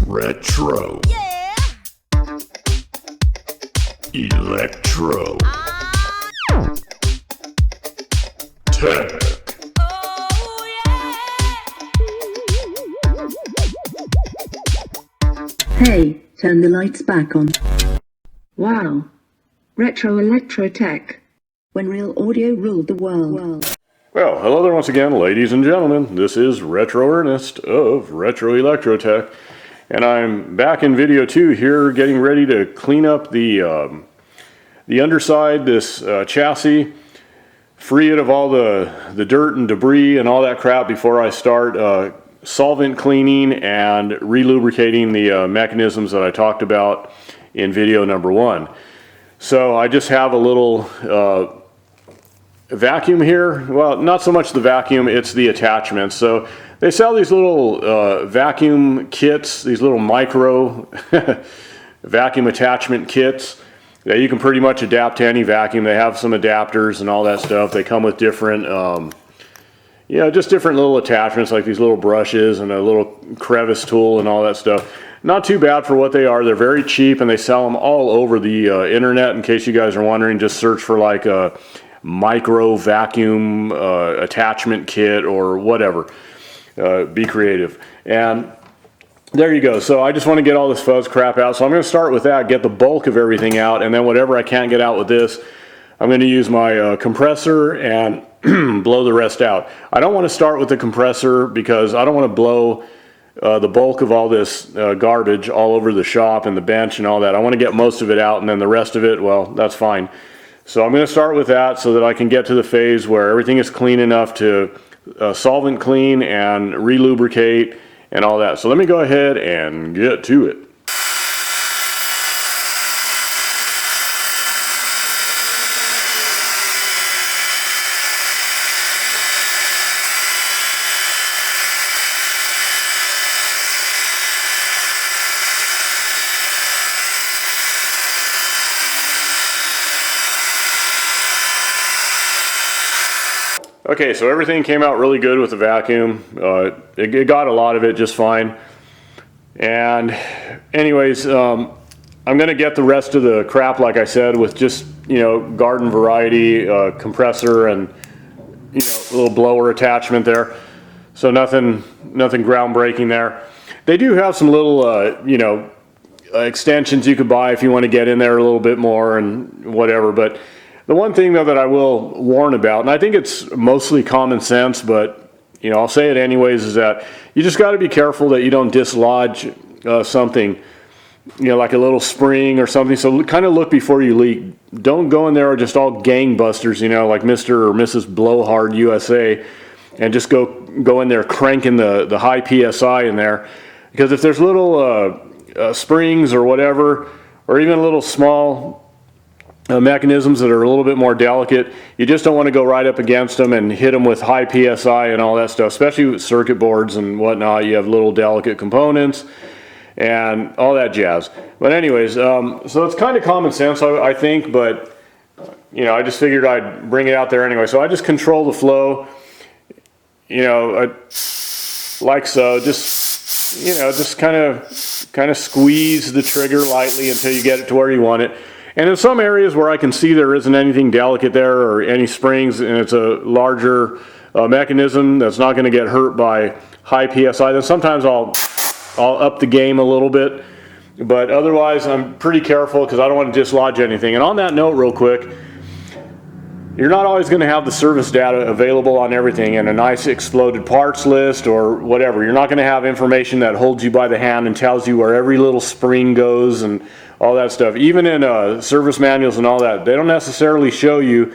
Retro. Yeah. Electro. Tech. Oh yeah. Hey, turn the lights back on. Wow. Retro electro tech. When real audio ruled the world. Well, hello there once again, ladies and gentlemen. This is Retro Ernest of Retro Electrotech, and I'm back in video 2 here, getting ready to clean up the underside, this chassis, free it of all the dirt and debris and all that crap before I start solvent cleaning and re-lubricating the mechanisms that I talked about in video number 1. So I just have a little vacuum here. Well, not so much the vacuum, it's the attachments. So they sell these little vacuum kits, these little micro vacuum attachment kits that you can pretty much adapt to any vacuum. They have some adapters and all that stuff. They come with different, just different little attachments, like these little brushes and a little crevice tool and all that stuff. Not too bad for what they are. They're very cheap, and they sell them all over the internet. In case you guys are wondering, just search for like a micro vacuum attachment kit or whatever. Be creative. And there you go. So I just want to get all this fuzz crap out. So I'm going to start with that, get the bulk of everything out, and then whatever I can't get out with this, I'm going to use my compressor and blow the rest out. I don't want to start with the compressor because I don't want to blow the bulk of all this garbage all over the shop and the bench and all that. I want to get most of it out, and then the rest of it, well, that's fine. So I'm going to start with that so that I can get to the phase where everything is clean enough to solvent clean and re-lubricate and all that. So let me go ahead and get to it. Okay, so everything came out really good with the vacuum. It got a lot of it just fine. And anyways, I'm going to get the rest of the crap, like I said, with just, garden variety compressor and, a little blower attachment there. So nothing groundbreaking there. They do have some little, extensions you could buy if you want to get in there a little bit more and whatever, but the one thing, though, that I will warn about, and I think it's mostly common sense, but, I'll say it anyways, is that you just got to be careful that you don't dislodge something, like a little spring or something. So kind of look before you leak. Don't go in there just all gangbusters, like Mr. or Mrs. Blowhard USA, and just go in there cranking the high PSI in there. Because if there's little springs or whatever, or even little small mechanisms that are a little bit more delicate, you just don't want to go right up against them and hit them with high PSI and all that stuff, especially with circuit boards and whatnot. You have little delicate components and all that jazz. But anyways, so it's kind of common sense, I think, but I just figured I'd bring it out there anyway. So I just control the flow, like so, just kind of squeeze the trigger lightly until you get it to where you want it. And in some areas where I can see there isn't anything delicate there or any springs, and it's a larger mechanism that's not going to get hurt by high PSI, then sometimes I'll up the game a little bit. But otherwise, I'm pretty careful because I don't want to dislodge anything. And on that note, real quick, you're not always going to have the service data available on everything and a nice exploded parts list or whatever. You're not going to have information that holds you by the hand and tells you where every little spring goes and all that stuff. Even in service manuals and all that, they don't necessarily show you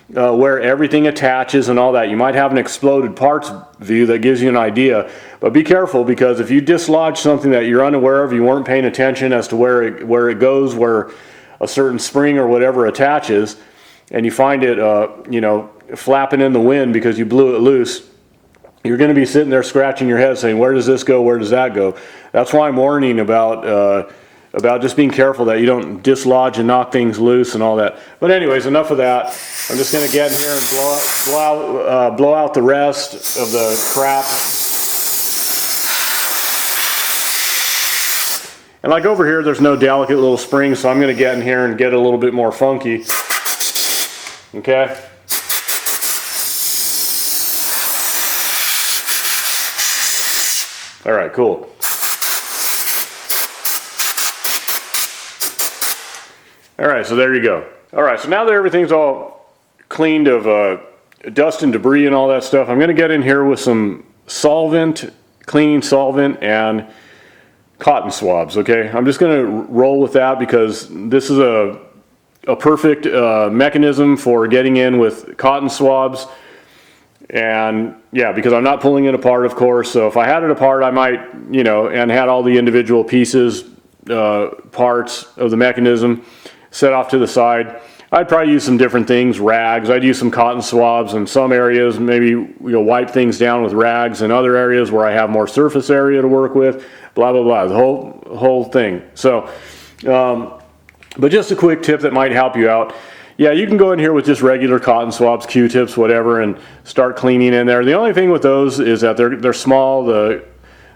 where everything attaches and all that. You might have an exploded parts view that gives you an idea, but be careful, because if you dislodge something that you're unaware of, you weren't paying attention as to where it goes, where a certain spring or whatever attaches, and you find it flapping in the wind because you blew it loose, you're going to be sitting there scratching your head saying, where does this go, where does that go? That's why I'm warning about just being careful that you don't dislodge and knock things loose and all that. But anyways, enough of that. I'm just going to get in here and blow out the rest of the crap. And like over here, there's no delicate little spring, so I'm going to get in here and get it a little bit more funky. Okay. All right, cool. All right, so there you go. All right, so now that everything's all cleaned of dust and debris and all that stuff, I'm going to get in here with some solvent, cleaning solvent, and cotton swabs, okay? I'm just going to roll with that because this is a perfect mechanism for getting in with cotton swabs. And yeah, because I'm not pulling it apart, of course. So if I had it apart, I might, you know, and had all the individual pieces, parts of the mechanism set off to the side, I'd probably use some different things, rags. I'd use some cotton swabs in some areas, maybe, you know, wipe things down with rags in other areas where I have more surface area to work with, blah, blah, blah, the whole thing. So, but just a quick tip that might help you out. Yeah, you can go in here with just regular cotton swabs, Q-tips, whatever, and start cleaning in there. The only thing with those is that they're small.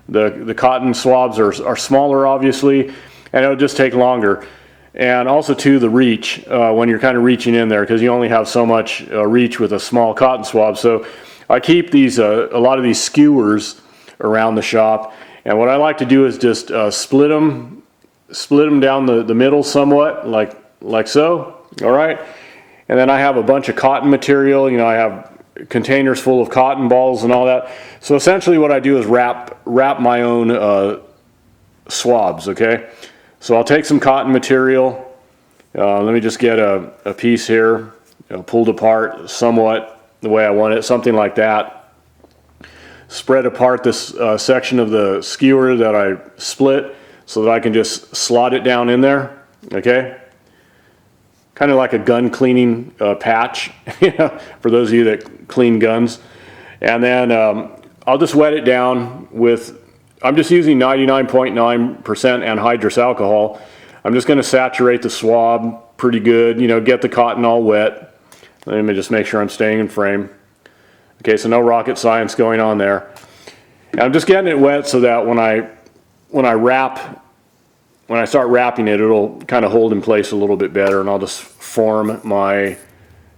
The cotton swabs are smaller, obviously, and it'll just take longer. And also, too, the reach, when you're kind of reaching in there, because you only have so much reach with a small cotton swab. So I keep these, a lot of these skewers around the shop. And what I like to do is just split them down the middle somewhat, like so. All right. And then I have a bunch of cotton material. You know, I have containers full of cotton balls and all that. So essentially what I do is wrap my own swabs, okay? So I'll take some cotton material. Let me just get a piece here, you know, pulled apart somewhat the way I want it, something like that. Spread apart this section of the skewer that I split so that I can just slot it down in there, okay? Kind of like a gun cleaning patch, for those of you that clean guns. And then I'll just wet it down with, I'm just using 99.9% anhydrous alcohol. I'm just going to saturate the swab pretty good, you know, get the cotton all wet. Let me just make sure I'm staying in frame. Okay, so no rocket science going on there. And I'm just getting it wet so that when I start wrapping it, it'll kind of hold in place a little bit better, and I'll just form my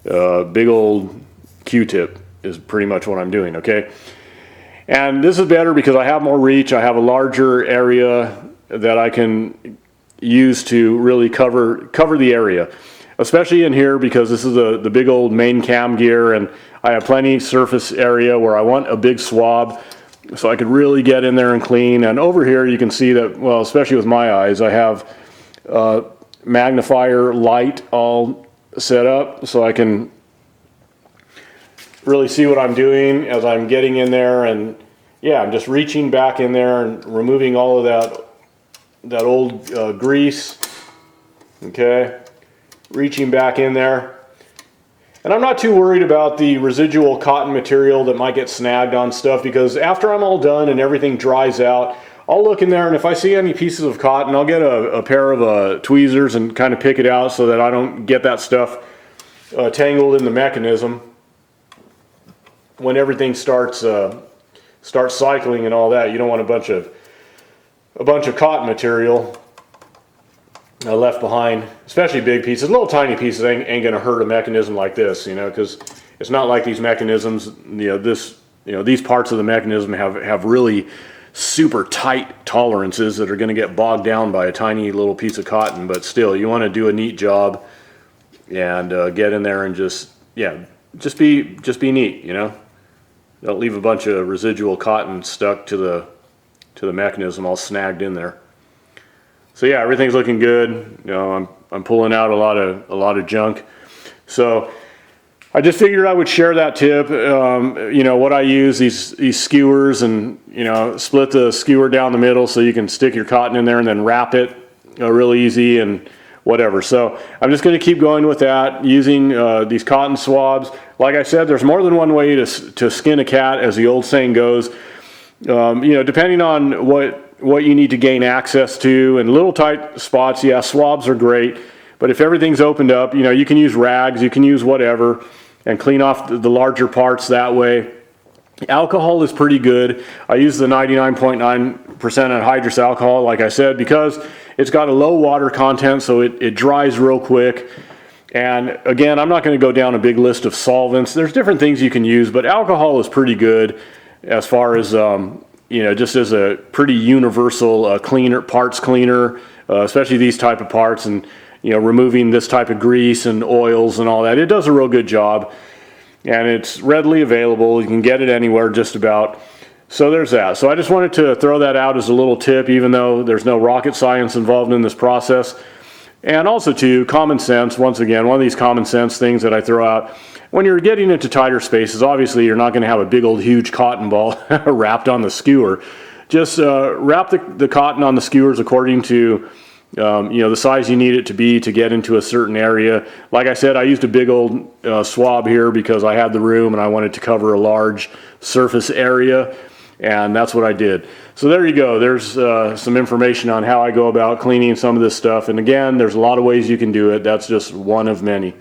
big old Q-tip is pretty much what I'm doing, okay? And this is better because I have more reach. I have a larger area that I can use to really cover the area, especially in here because this is the big old main cam gear, and I have plenty surface area where I want a big swab so I could really get in there and clean. And over here you can see that, well, especially with my eyes, I have magnifier light all set up so I can really see what I'm doing as I'm getting in there. And yeah, I'm just reaching back in there and removing all of that old grease. Okay, reaching back in there. And I'm not too worried about the residual cotton material that might get snagged on stuff, because after I'm all done and everything dries out, I'll look in there, and if I see any pieces of cotton, I'll get a pair of tweezers and kind of pick it out so that I don't get that stuff tangled in the mechanism. When everything starts cycling and all that, you don't want a bunch of cotton material left behind, especially big pieces. Little tiny pieces ain't going to hurt a mechanism like this, you know, because it's not like these mechanisms, these parts of the mechanism have really super tight tolerances that are going to get bogged down by a tiny little piece of cotton. But still, you want to do a neat job and get in there and just be neat, you know. Don't leave a bunch of residual cotton stuck to the mechanism all snagged in there. So yeah, everything's looking good. You know, I'm pulling out a lot of junk. So I just figured I would share that tip. You know, what I use, these skewers, and you know, split the skewer down the middle so you can stick your cotton in there and then wrap it real easy and whatever. So I'm just going to keep going with that, using these cotton swabs. Like I said, there's more than one way to skin a cat, as the old saying goes. You know, depending on what you need to gain access to, and little tight spots, yeah, swabs are great. But if everything's opened up, you know, you can use rags, you can use whatever, and clean off the larger parts that way. Alcohol is pretty good. I use the 99.9% anhydrous alcohol, like I said, because It's got a low water content, so it dries real quick. And again, I'm not going to go down a big list of solvents. There's different things you can use, but alcohol is pretty good as far as, just as a pretty universal cleaner, parts cleaner, especially these type of parts, and, removing this type of grease and oils and all that. It does a real good job, and it's readily available. You can get it anywhere just about. So there's that. So I just wanted to throw that out as a little tip, even though there's no rocket science involved in this process. And also too, common sense, once again, one of these common sense things that I throw out. When you're getting into tighter spaces, obviously you're not going to have a big old huge cotton ball wrapped on the skewer. Just wrap the cotton on the skewers according to the size you need it to be to get into a certain area. Like I said, I used a big old swab here because I had the room and I wanted to cover a large surface area, and that's what I did. So there you go. There's some information on how I go about cleaning some of this stuff. And again, there's a lot of ways you can do it. That's just one of many.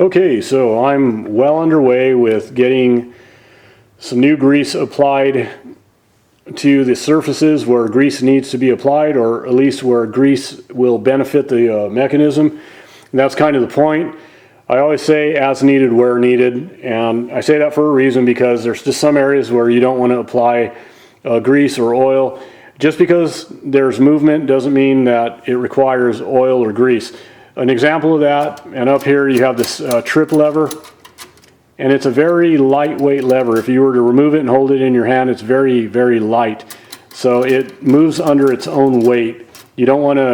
Okay, so I'm well underway with getting some new grease applied to the surfaces where grease needs to be applied, or at least where grease will benefit the mechanism. And that's kind of the point. I always say as needed, where needed, and I say that for a reason, because there's just some areas where you don't want to apply grease or oil. Just because there's movement doesn't mean that it requires oil or grease. An example of that, and up here you have this trip lever, and it's a very lightweight lever. If you were to remove it and hold it in your hand, it's very, very light. So it moves under its own weight. You don't want to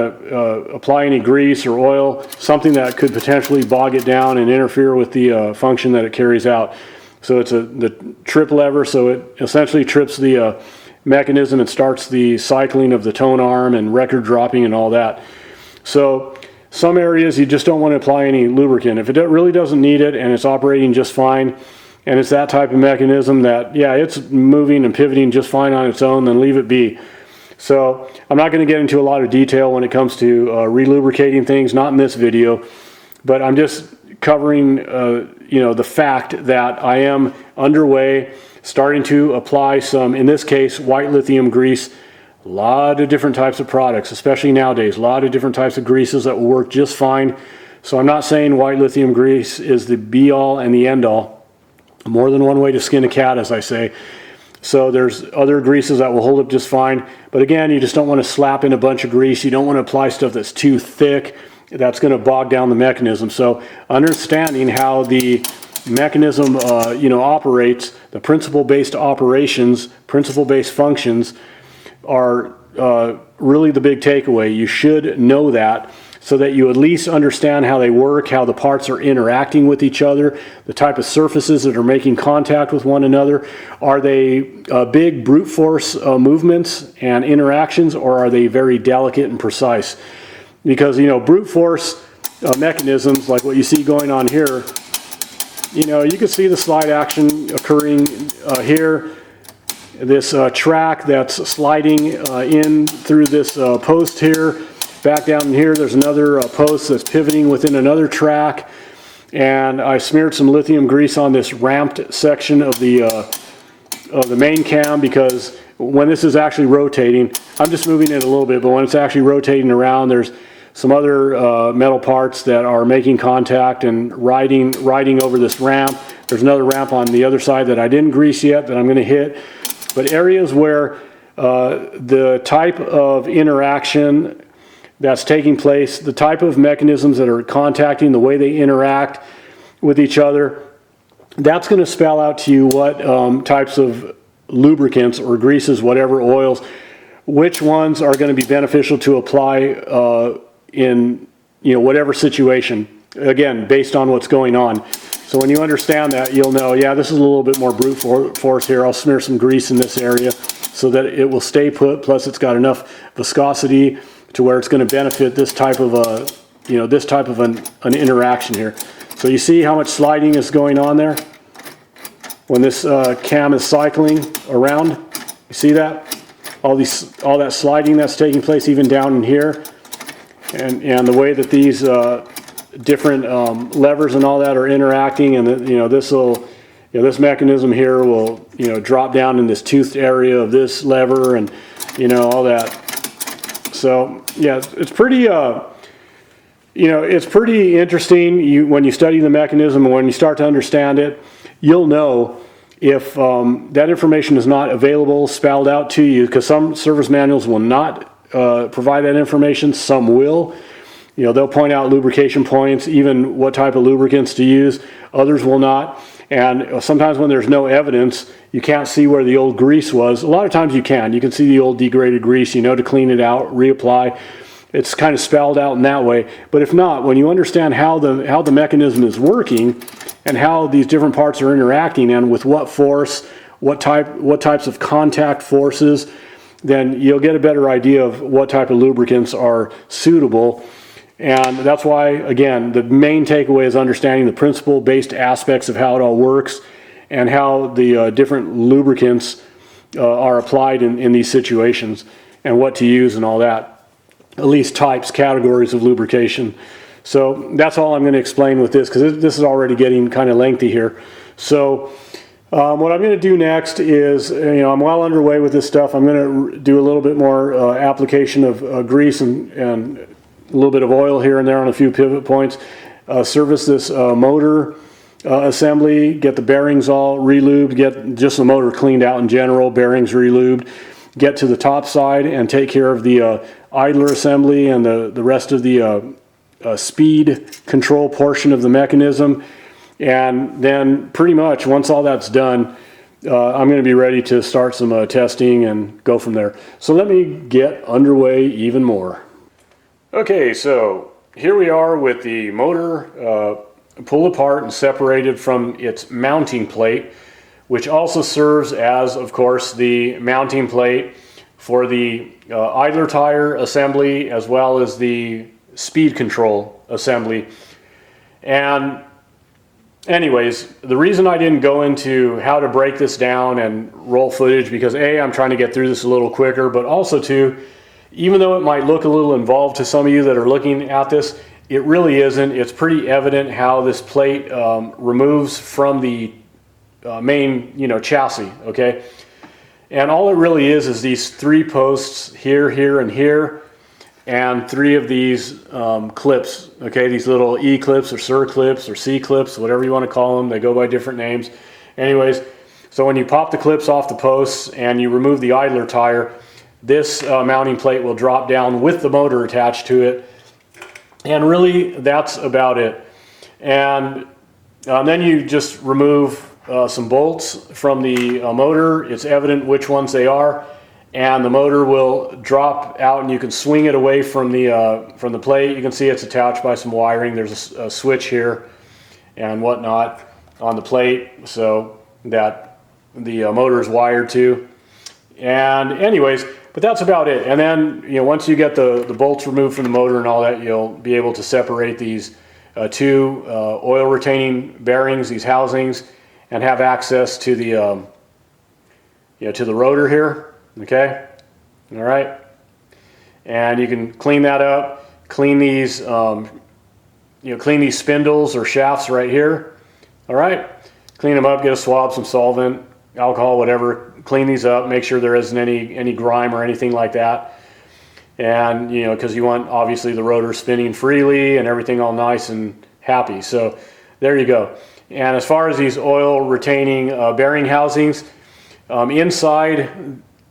apply any grease or oil, something that could potentially bog it down and interfere with the function that it carries out. So it's the trip lever, so it essentially trips the mechanism and starts the cycling of the tone arm and record dropping and all that. So some areas you just don't want to apply any lubricant. If it really doesn't need it and it's operating just fine, and it's that type of mechanism that, yeah, it's moving and pivoting just fine on its own, then leave it be. So I'm not going to get into a lot of detail when it comes to relubricating things, not in this video, but I'm just covering the fact that I am underway, starting to apply some, in this case, white lithium grease. A lot of different types of products, especially nowadays, a lot of different types of greases that will work just fine. So I'm not saying white lithium grease is the be all and the end all. More than one way to skin a cat, as I say. So there's other greases that will hold up just fine. But again, you just don't want to slap in a bunch of grease. You don't want to apply stuff that's too thick. That's going to bog down the mechanism. So understanding how the mechanism operates, the principle-based operations, principle-based functions are really the big takeaway. You should know that, so that you at least understand how they work, how the parts are interacting with each other, the type of surfaces that are making contact with one another. Are they big brute force movements and interactions, or are they very delicate and precise? Because, brute force mechanisms, like what you see going on here, you can see the slide action occurring here. This track that's sliding in through this post here. Back down here, there's another post that's pivoting within another track. And I smeared some lithium grease on this ramped section of the main cam, because when this is actually rotating, I'm just moving it a little bit, but when it's actually rotating around, there's some other metal parts that are making contact and riding over this ramp. There's another ramp on the other side that I didn't grease yet that I'm going to hit. But areas where the type of interaction that's taking place, the type of mechanisms that are contacting, the way they interact with each other, that's going to spell out to you what types of lubricants or greases, whatever, oils, which ones are going to be beneficial to apply in whatever situation, again, based on what's going on. So when you understand that, you'll know, yeah, this is a little bit more brute force here. I'll smear some grease in this area so that it will stay put, plus it's got enough viscosity to where it's going to benefit this type of an interaction here. So you see how much sliding is going on there when this cam is cycling around. You see that? All that sliding that's taking place even down in here, and the way that these different levers and all that are interacting, and this will, this mechanism here will, drop down in this toothed area of this lever, and all that. So yeah, it's pretty it's pretty interesting. When you study the mechanism and when you start to understand it, you'll know if that information is not available, spelled out to you, because some service manuals will not provide that information, some will. They'll point out lubrication points, even what type of lubricants to use. Others will not. And sometimes when there's no evidence, you can't see where the old grease was. A lot of times you can. You can see the old degraded grease, to clean it out, reapply. It's kind of spelled out in that way. But if not, when you understand how the mechanism is working and how these different parts are interacting and with what force, what types of contact forces, then you'll get a better idea of what type of lubricants are suitable. And that's why, again, the main takeaway is understanding the principle-based aspects of how it all works and how the different lubricants are applied in these situations and what to use and all that. At least types, categories of lubrication. So that's all I'm going to explain with this, because this is already getting kind of lengthy here. So what I'm going to do next is, I'm well underway with this stuff. I'm going to do a little bit more application of grease and a little bit of oil here and there on a few pivot points. Service this motor assembly, get the bearings all relubed, get just the motor cleaned out in general, bearings relubed, get to the top side and take care of the idler assembly and the rest of the speed control portion of the mechanism. And then pretty much once all that's done, I'm going to be ready to start some testing and go from there. So let me get underway even more. Okay, so here we are with the motor pulled apart and separated from its mounting plate, which also serves as, of course, the mounting plate for the idler tire assembly as well as the speed control assembly. And anyways, the reason I didn't go into how to break this down and roll footage, because A, I'm trying to get through this a little quicker, but also two, even though it might look a little involved to some of you that are looking at this, it really isn't. It's pretty evident how this plate removes from the main, chassis, okay? And all it really is these three posts here, here, and here, and three of these clips, okay? These little E clips or SIR clips or C clips, whatever you want to call them. They go by different names. Anyways, so when you pop the clips off the posts and you remove the idler tire, this mounting plate will drop down with the motor attached to it. And really, that's about it. And then you just remove some bolts from the motor. It's evident which ones they are. And the motor will drop out and you can swing it away from the plate. You can see it's attached by some wiring. There's a switch here and whatnot on the plate so that the motor is wired to. And anyways, but that's about it. And then, once you get the bolts removed from the motor and all that, you'll be able to separate these two oil retaining bearings, these housings, and have access to the to the rotor here. Okay, all right. And you can clean that up. Clean these clean these spindles or shafts right here. All right, clean them up. Get a swab, some solvent, alcohol, whatever. Clean these up, make sure there isn't any grime or anything like that. And because you want obviously the rotor spinning freely and everything all nice and happy. So there you go. And as far as these oil retaining bearing housings, inside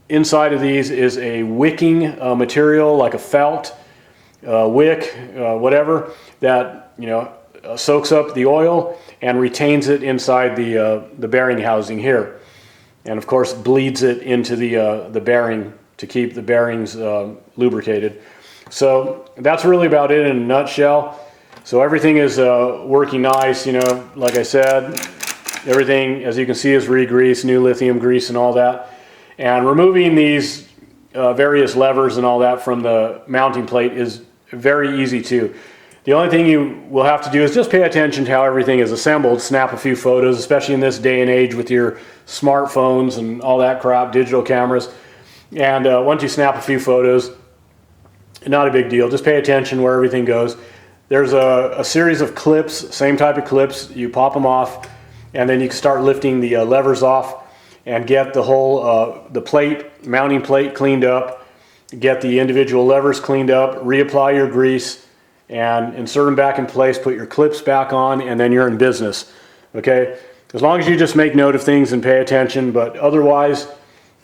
of these is a wicking material like a felt wick, whatever, that soaks up the oil and retains it inside the bearing housing here. And of course bleeds it into the bearing to keep the bearings lubricated. So that's really about it in a nutshell. So everything is working nice, like I said, everything, as you can see, is re-greased, new lithium grease and all that. And removing these various levers and all that from the mounting plate is very easy too. The only thing you will have to do is just pay attention to how everything is assembled, snap a few photos, especially in this day and age with your smartphones and all that crap, digital cameras. And once you snap a few photos, not a big deal, just pay attention where everything goes. there's a series of clips, same type of clips. You pop them off, and then you can start lifting the levers off and get the whole the plate, mounting plate cleaned up, get the individual levers cleaned up, reapply your grease, and insert them back in place, put your clips back on, and then you're in business, okay? As long as you just make note of things and pay attention, but otherwise,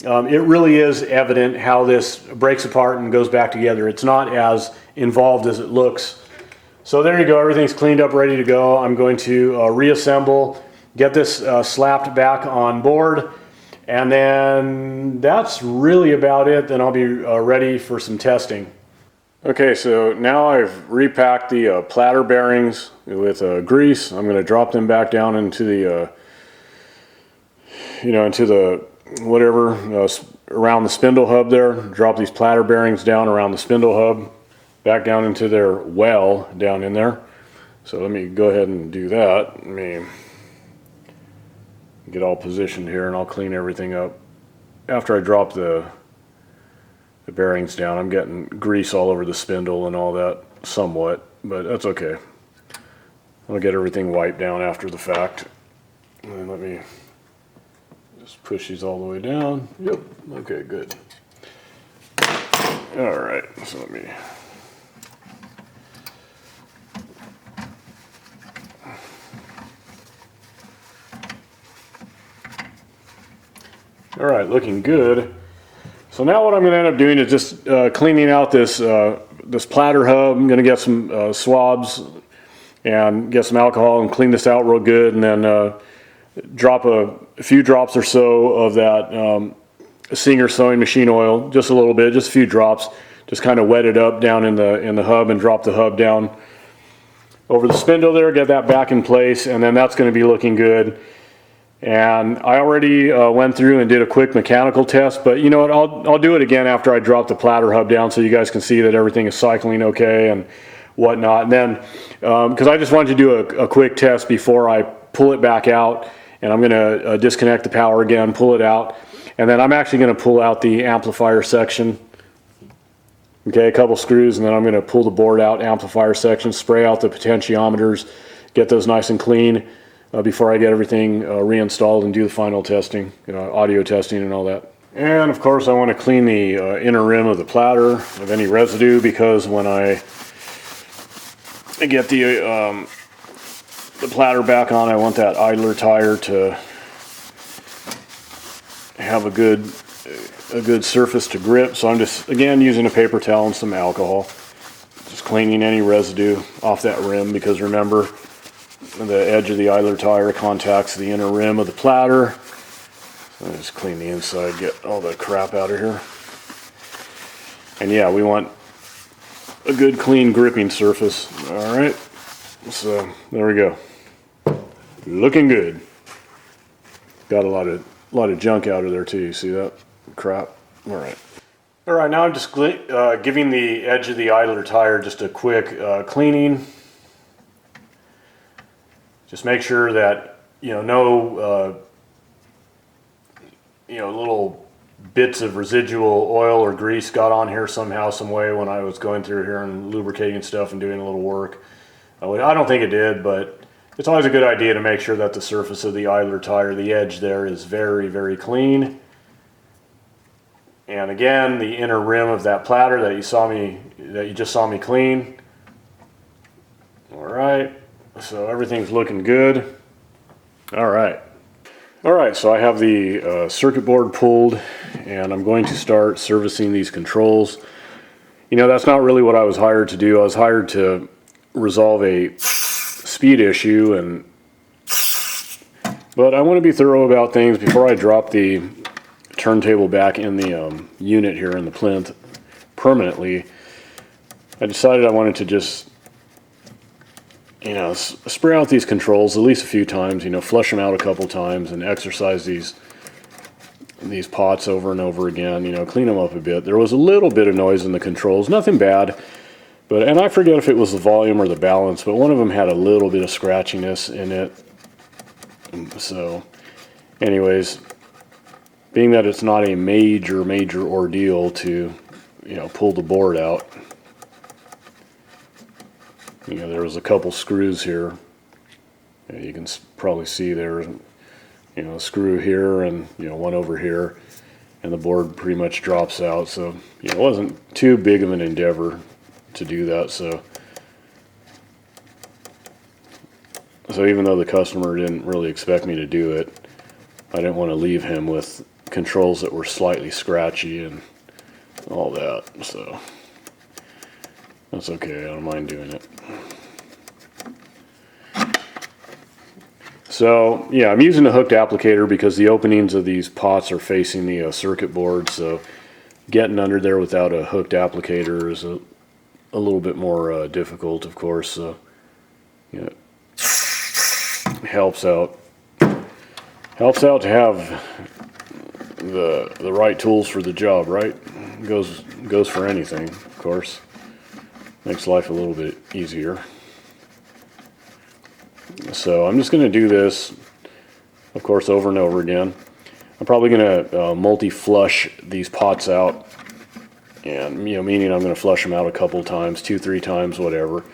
it really is evident how this breaks apart and goes back together. It's not as involved as it looks. So there you go, everything's cleaned up, ready to go. I'm going to reassemble, get this slapped back on board, and then that's really about it. Then I'll be ready for some testing. Okay, so now I've repacked the platter bearings with grease. I'm going to drop them back down into the, into the whatever, around the spindle hub there. Drop these platter bearings down around the spindle hub, back down into their well down in there. So let me go ahead and do that. Let me get all positioned here and I'll clean everything up. After I drop the bearings down, I'm getting grease all over the spindle and all that somewhat, but that's okay. I'll get everything wiped down after the fact. And then let me just push these all the way down. Yep, okay, good. All right, so let me all right, looking good. So now what I'm going to end up doing is just cleaning out this this platter hub. I'm going to get some swabs and get some alcohol and clean this out real good, and then drop a few drops or so of that Singer sewing machine oil, just a little bit, just a few drops. Just kind of wet it up down in the hub and drop the hub down over the spindle there. Get that back in place, and then that's going to be looking good. And I already went through and did a quick mechanical test, but you know what, I'll do it again after I drop the platter hub down so you guys can see that everything is cycling okay and whatnot. And then, because I just wanted to do a quick test before I pull it back out, and I'm going to disconnect the power again, pull it out, and then I'm actually going to pull out the amplifier section. Okay, a couple screws, and then I'm going to pull the board out, amplifier section, spray out the potentiometers, get those nice and clean. Before I get everything reinstalled and do the final testing, audio testing and all that. And of course I want to clean the inner rim of the platter of any residue, because when I get the platter back on, I want that idler tire to have a good surface to grip. So I'm just, again, using a paper towel and some alcohol, just cleaning any residue off that rim, because remember, the edge of the idler tire contacts the inner rim of the platter. So just clean the inside, get all the crap out of here. And yeah, we want a good clean gripping surface. All right, so there we go. Looking good. Got a lot of junk out of there too. You see that crap? All right. All right, now I'm just giving the edge of the idler tire just a quick cleaning. Just make sure that no little bits of residual oil or grease got on here somehow, some way when I was going through here and lubricating stuff and doing a little work. I don't think it did, but it's always a good idea to make sure that the surface of the idler tire, the edge there, is very, very clean. And again, the inner rim of that platter that you just saw me clean. All right. So everything's looking good. All right, so I have the circuit board pulled, and I'm going to start servicing these controls. That's not really what I was hired to do. I was hired to resolve a speed issue, but I want to be thorough about things before I drop the turntable back in the unit here in the plinth permanently. I decided I wanted to just spray out these controls at least a few times, flush them out a couple times and exercise these pots over and over again, clean them up a bit. There was a little bit of noise in the controls, nothing bad, and I forget if it was the volume or the balance, but one of them had a little bit of scratchiness in it. So anyways, being that it's not a major ordeal to, pull the board out, You know, there was a couple screws here. You can probably see there, you know, a screw here and, you know, one over here, and the board pretty much drops out. So, you know, it wasn't too big of an endeavor to do that. So even though the customer didn't really expect me to do it, I didn't want to leave him with controls that were slightly scratchy and all that. So that's okay, I don't mind doing it. So yeah, I'm using a hooked applicator because the openings of these pots are facing the circuit board, so getting under there without a hooked applicator is a little bit more difficult, of course. So yeah, helps out to have the right tools for the job, right? Goes for anything, of course. Makes life a little bit easier. So I'm just going to do this, of course, over and over again. I'm probably going to multi-flush these pots out, and you know, meaning I'm going to flush them out a couple times, 2-3 times, whatever,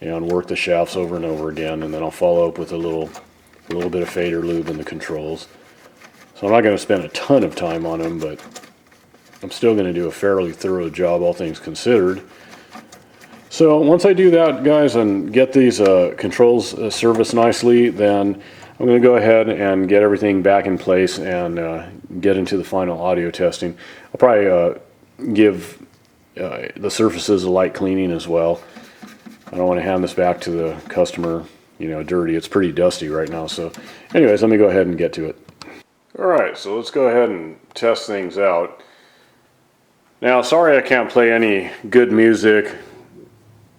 and work the shafts over and over again, and then I'll follow up with a little bit of fader lube in the controls. So I'm not going to spend a ton of time on them, but I'm still going to do a fairly thorough job, all things considered. So once I do that, guys, and get these controls serviced nicely, then I'm going to go ahead and get everything back in place and get into the final audio testing. I'll probably give the surfaces a light cleaning as well. I don't want to hand this back to the customer, you know, dirty. It's pretty dusty right now. So anyways, let me go ahead and get to it. All right, so let's go ahead and test things out. Now, sorry I can't play any good music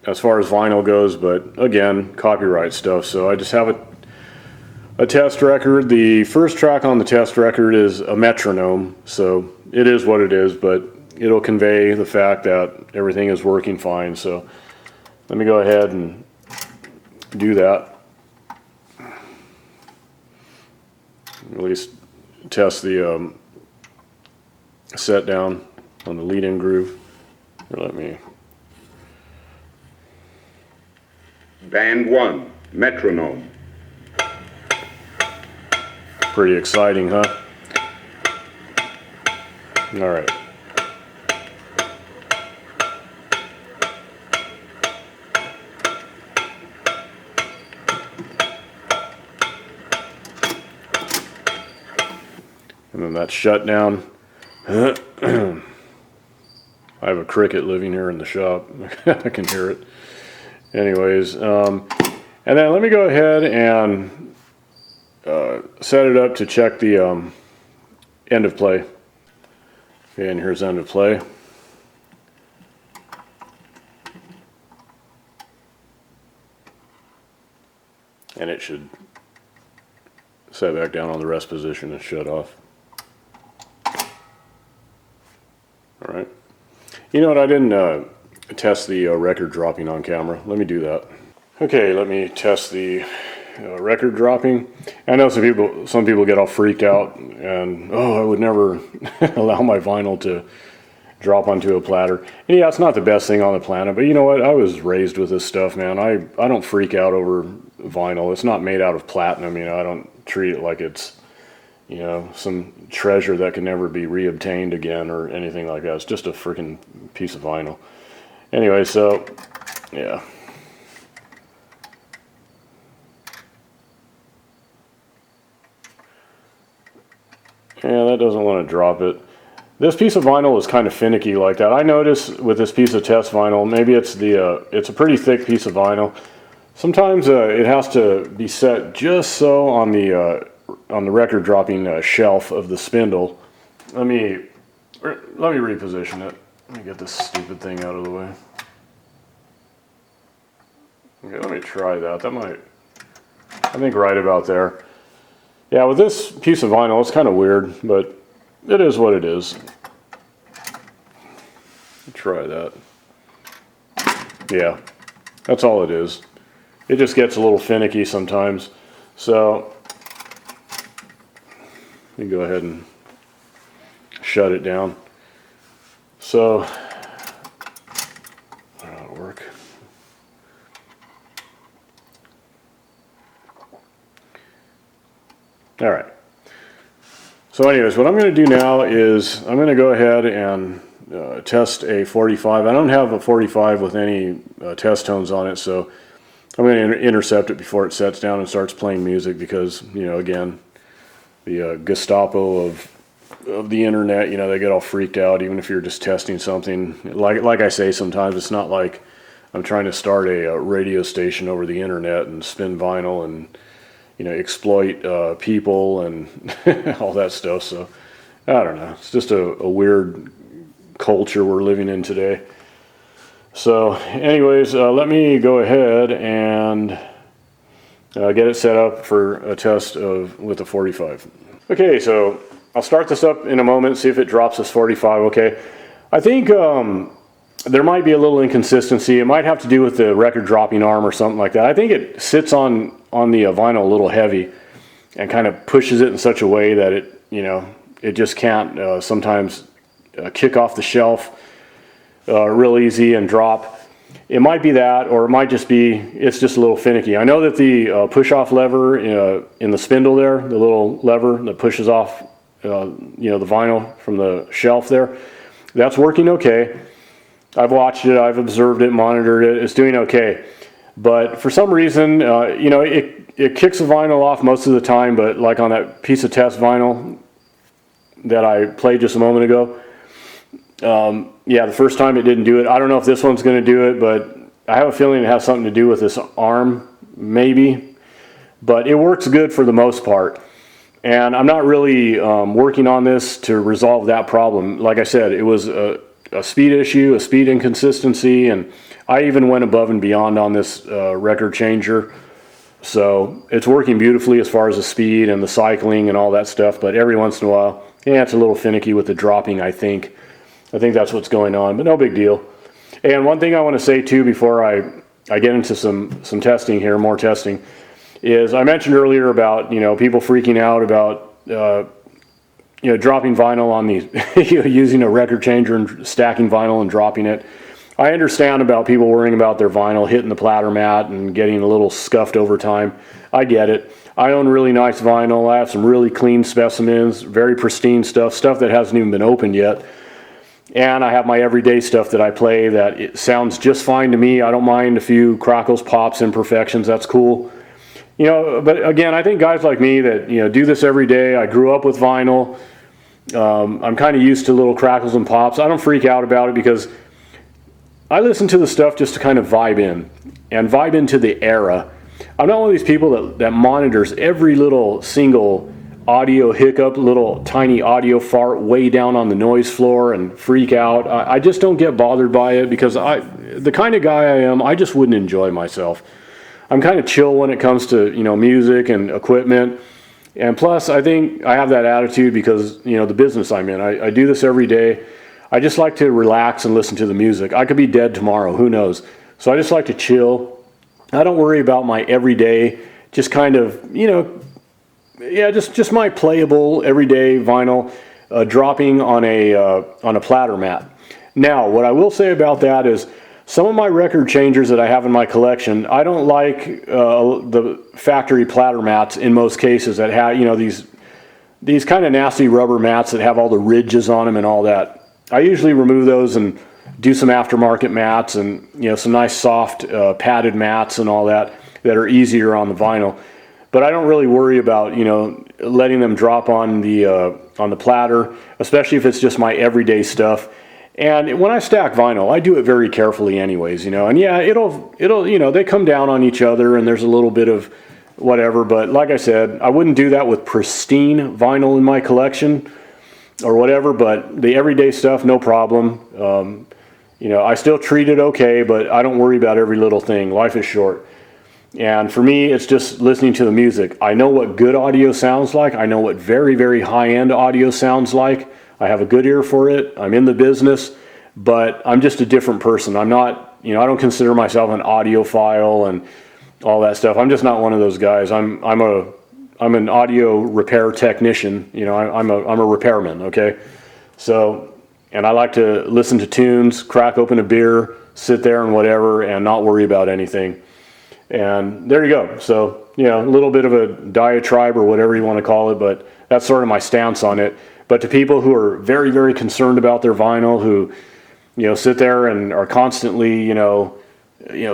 as far as vinyl goes, but again, copyright stuff, so I just have a test record. The first track on the test record is a metronome, so it is what it is, but it'll convey the fact that everything is working fine. So let me go ahead and do that. At least test the set down on the lead-in groove. Here, let me... Band 1, metronome. Pretty exciting, huh? All right. And then that's shut down. I have a cricket living here in the shop. I can hear it. Anyways, and then let me go ahead and set it up to check the end of play. Okay, and here's end of play. And it should set back down on the rest position and shut off. All right. You know what, I didn't test the record dropping on camera. Let me do that. Okay, let me test the record dropping. I know some people get all freaked out and, oh, I would never allow my vinyl to drop onto a platter. And yeah, it's not the best thing on the planet, but you know what? I was raised with this stuff, man. I don't freak out over vinyl. It's not made out of platinum, you know. I don't treat it like it's, you know, some treasure that can never be reobtained again or anything like that. It's just a freaking piece of vinyl. Anyway, so, yeah. Yeah, that doesn't want to drop it. This piece of vinyl is kind of finicky like that. I notice with this piece of test vinyl, maybe it's it's a pretty thick piece of vinyl. Sometimes it has to be set just so on the record dropping shelf of the spindle. Let me reposition it. Let me get this stupid thing out of the way. Okay, let me try that. That might, I think, right about there. Yeah, with this piece of vinyl, it's kind of weird, but it is what it is. Try that. Yeah, that's all it is. It just gets a little finicky sometimes. So, you go ahead and shut it down. So, that'll work. All right. So anyways, what I'm going to do now is I'm going to go ahead and test a 45. I don't have a 45 with any test tones on it, so I'm going to intercept it before it sets down and starts playing music because, you know, again, the Gestapo of the internet, you know, they get all freaked out even if you're just testing something. Like I say sometimes, it's not like I'm trying to start a radio station over the internet and spin vinyl and, you know, exploit people and all that stuff. So I don't know. It's just a weird culture we're living in today. So anyways, let me go ahead and get it set up for a test with a 45. Okay, so I'll start this up in a moment, see if it drops this 45. Okay, I think there might be a little inconsistency. It might have to do with the record dropping arm or something like that. I think it sits on the vinyl a little heavy and kind of pushes it in such a way that it, you know, it just can't sometimes kick off the shelf real easy and drop. It might be that, or it might just be, it's just a little finicky. I know that the push-off lever in the spindle there, the little lever that pushes off, you know, the vinyl from the shelf there, that's working okay. I've watched it, I've observed it, monitored it, it's doing okay. But for some reason, you know, it kicks the vinyl off most of the time, but like on that piece of test vinyl that I played just a moment ago, yeah, the first time it didn't do it. I don't know if this one's going to do it, but I have a feeling it has something to do with this arm, maybe. But it works good for the most part. And I'm not really working on this to resolve that problem. Like I said, it was a speed issue, a speed inconsistency, and I even went above and beyond on this record changer. So it's working beautifully as far as the speed and the cycling and all that stuff, but every once in a while, yeah, it's a little finicky with the dropping, I think. I think that's what's going on, but no big deal. And one thing I want to say too before I get into some testing here, more testing, is I mentioned earlier about, you know, people freaking out about you know, dropping vinyl on these, using a record changer and stacking vinyl and dropping it. I understand about people worrying about their vinyl hitting the platter mat and getting a little scuffed over time. I get it. I own really nice vinyl. I have some really clean specimens, very pristine stuff that hasn't even been opened yet. And I have my everyday stuff that I play that it sounds just fine to me. I don't mind a few crackles, pops, imperfections. That's cool. You know, but again, I think guys like me that, you know, do this every day. I grew up with vinyl. I'm kind of used to little crackles and pops. I don't freak out about it because I listen to the stuff just to kind of vibe in and vibe into the era. I'm not one of these people that monitors every little single audio hiccup, little tiny audio fart way down on the noise floor and freak out. I just don't get bothered by it because the kind of guy I am, I just wouldn't enjoy myself. I'm kind of chill when it comes to, you know, music and equipment. And plus, I think I have that attitude because, you know, the business I'm in. I do this every day. I just like to relax and listen to the music. I could be dead tomorrow, who knows? So I just like to chill. I don't worry about my everyday, just kind of, you know, yeah, just my playable everyday vinyl dropping on a platter mat. Now, what I will say about that is some of my record changers that I have in my collection, I don't like the factory platter mats in most cases that have, you know, these kind of nasty rubber mats that have all the ridges on them and all that. I usually remove those and do some aftermarket mats and, you know, some nice soft padded mats and all that are easier on the vinyl. But I don't really worry about, you know, letting them drop on the platter, especially if it's just my everyday stuff. And when I stack vinyl, I do it very carefully anyways, you know. And yeah, it'll you know, they come down on each other and there's a little bit of whatever. But like I said, I wouldn't do that with pristine vinyl in my collection or whatever. But the everyday stuff, no problem. You know, I still treat it okay, but I don't worry about every little thing. Life is short. And for me, it's just listening to the music. I know what good audio sounds like. I know what very, very high-end audio sounds like. I have a good ear for it. I'm in the business, but I'm just a different person. I'm not, you know, I don't consider myself an audiophile and all that stuff. I'm just not one of those guys. I'm an audio repair technician. You know, I'm a repairman, okay? So, and I like to listen to tunes, crack open a beer, sit there and whatever, and not worry about anything. And there you go. So you know, a little bit of a diatribe or whatever you want to call it, but that's sort of my stance on it. But to people who are very, very concerned about their vinyl, who, you know, sit there and are constantly, you know,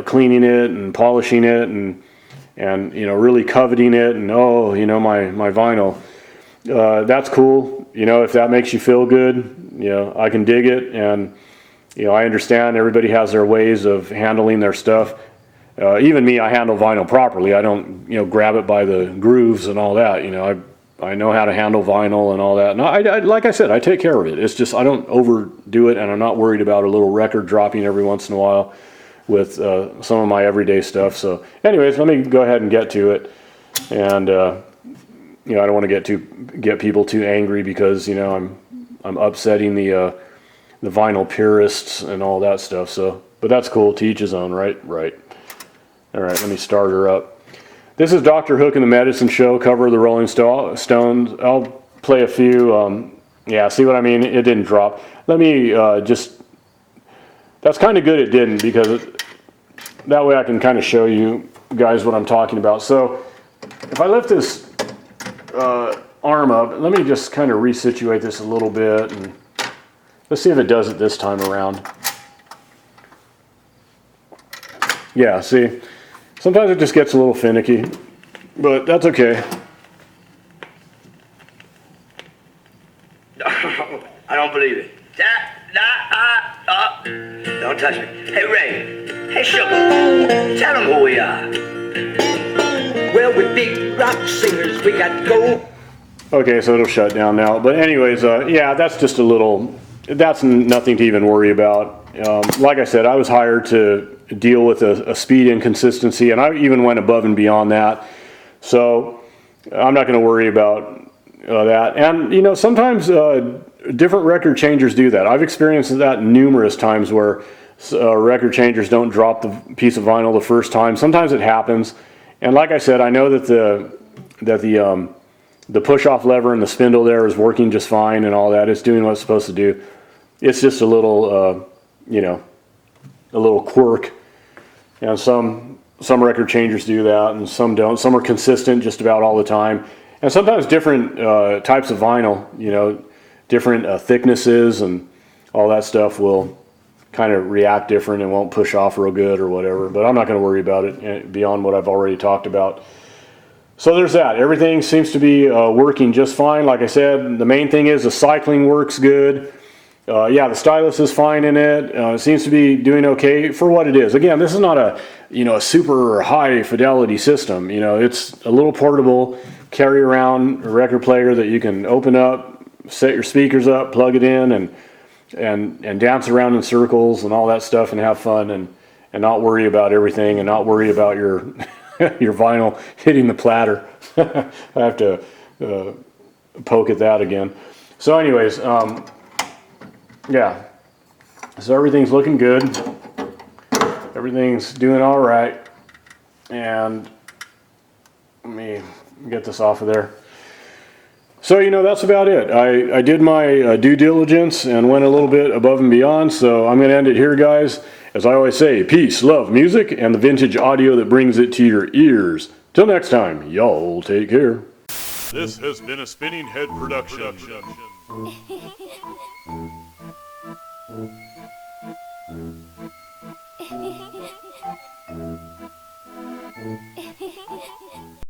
cleaning it and polishing it and you know, really coveting it and, oh, you know, my vinyl, that's cool. You know, if that makes you feel good, you know, I can dig it. And, you know, I understand everybody has their ways of handling their stuff. Even me, I handle vinyl properly. I don't, you know, grab it by the grooves and all that. You know, I know how to handle vinyl and all that. And I like I said, I take care of it. It's just I don't overdo it, and I'm not worried about a little record dropping every once in a while with some of my everyday stuff. So anyways, let me go ahead and get to it. And, you know, I don't want to get people too angry because, you know, I'm upsetting the vinyl purists and all that stuff. So, but that's cool. To each his own, right? Right. All right, let me start her up. This is Dr. Hook and the Medicine Show, cover of the Rolling Stones. I'll play a few. Yeah, see what I mean? It didn't drop. Let me that's kind of good it didn't, because that way I can kind of show you guys what I'm talking about. So if I lift this arm up, let me just kind of resituate this a little bit, and let's see if it does it this time around. Yeah, see? Sometimes it just gets a little finicky, but that's okay. I don't believe it. Don't touch me. Hey, Ray. Hey, Sugar. Tell them who we are. Well, we're big rock singers. We got gold. Okay, so it'll shut down now. But anyways, yeah, that's just a little, that's nothing to even worry about. Like I said, I was hired to deal with a speed inconsistency, and I even went above and beyond that. So I'm not going to worry about that. And, you know, sometimes different record changers do that. I've experienced that numerous times where record changers don't drop the piece of vinyl the first time. Sometimes it happens. And like I said, I know that the push-off lever and the spindle there is working just fine and all that. It's doing what it's supposed to do. It's just a little, you know, a little quirk. And some record changers do that, and some don't. Some are consistent just about all the time. And sometimes different types of vinyl, you know, different thicknesses and all that stuff will kind of react different and won't push off real good or whatever. But I'm not going to worry about it beyond what I've already talked about. So there's that. Everything seems to be working just fine. Like I said, the main thing is the cycling works good. Yeah, the stylus is fine in it. It seems to be doing okay for what it is. Again, this is not a super high fidelity system. You know, it's a little portable, carry around record player that you can open up, set your speakers up, plug it in, and dance around in circles and all that stuff and have fun and not worry about everything and not worry about your your vinyl hitting the platter. I have to poke at that again. So anyways, yeah, so everything's looking good. Everything's doing all right. And let me get this off of there. So, you know, that's about it. I did my due diligence and went a little bit above and beyond. So I'm going to end it here, guys. As I always say, peace, love, music, and the vintage audio that brings it to your ears. Till next time, y'all take care. This has been a Spinning Head production.